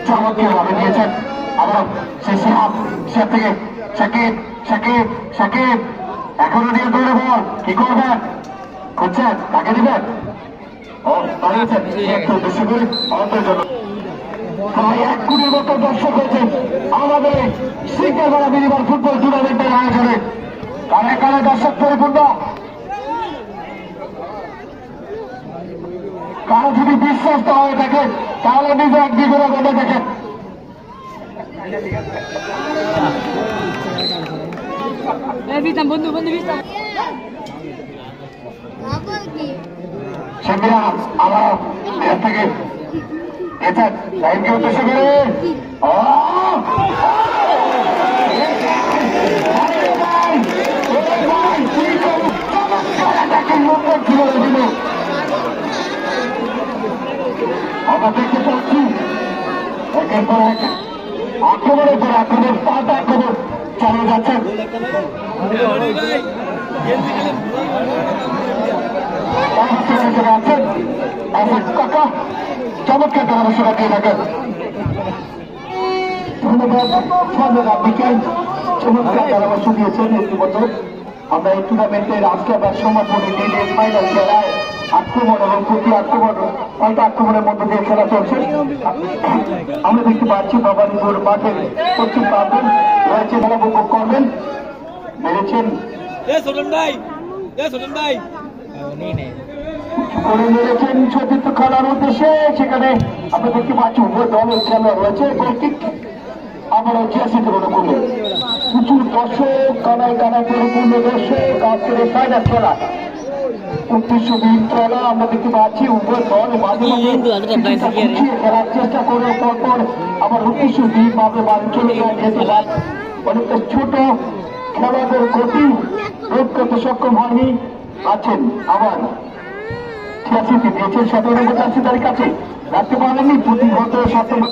চমৎকার ভাবে দিয়েছেন আবার থেকে সাকিব সাকিব সাকিব এখনো নিয়ে ধরে বল কি করবেন করছেন তাকে দিবেন একটু বেশি করে আমাদের জন্য প্রায় 1 কোটির মতো দর্শক হয়েছে আমাদের শৃঙ্খলা মিনিমাল ফুটবল টুর্নামেন্টের আয়োজনে কানে কানে দর্শক পরিপূর্ণ। কারো যদি বিশ্বাস না হয়ে থাকে তাহলে নিজে একদিন করে বেঁধে দেখেন। সেমিরা আমার এর থেকে এটার লাইনকে উদ্দেশ্য করে আমরা দেখতে পাচ্ছি একের পর এক আক্রমণের পর আক্রমণ পাল্টা আক্রমণ চালিয়ে যাচ্ছেন। আছেন কাকা চমৎকার পরামর্শটা দিয়ে থাকেন। ধন্যবাদ আপনিকে চমৎকার পরামর্শ দিয়েছেন। ইতিমধ্যে আমরা এই টুর্নামেন্টের আজকে আবার সমাপনী লিগের ফাইনাল খেলায় আক্রমণ এবং প্রতি আক্রমণ পাল্টা আক্রমণের মধ্যে দিয়ে খেলা চলছে। আমরা দেখতে পাচ্ছি ভবানীপুর মাঠের পশ্চিম প্রান্তে রয়েছে খেলা উপভোগ করবেন মেরেছেন করে মেরেছেন সতীর্থ খেলার উদ্দেশ্যে। সেখানে আমরা দেখতে পাচ্ছি উভয় দলের খেলা রয়েছে গোলকিক আমরা জিয়াসিতে মনে করলেন প্রচুর দর্শক কানায় কানায় পরিপূর্ণ দর্শক আজকের এই ফাইনাল খেলা 29 খেলা আমরা দেখতে পাচ্ছি উভয় দল মাঝে মাঝে খেলার চেষ্টা করে পরপর আবার 29 ভাবে বাড়ি চলে যায় যেতে পারে অনেকটা ছোট খেলাদের গতি রোধ করতে সক্ষম হয়নি আছেন আবার 86 দিয়েছেন 17 নম্বর জার্সি তার কাছে রাখতে পারেননি প্রতিহত 7 নম্বর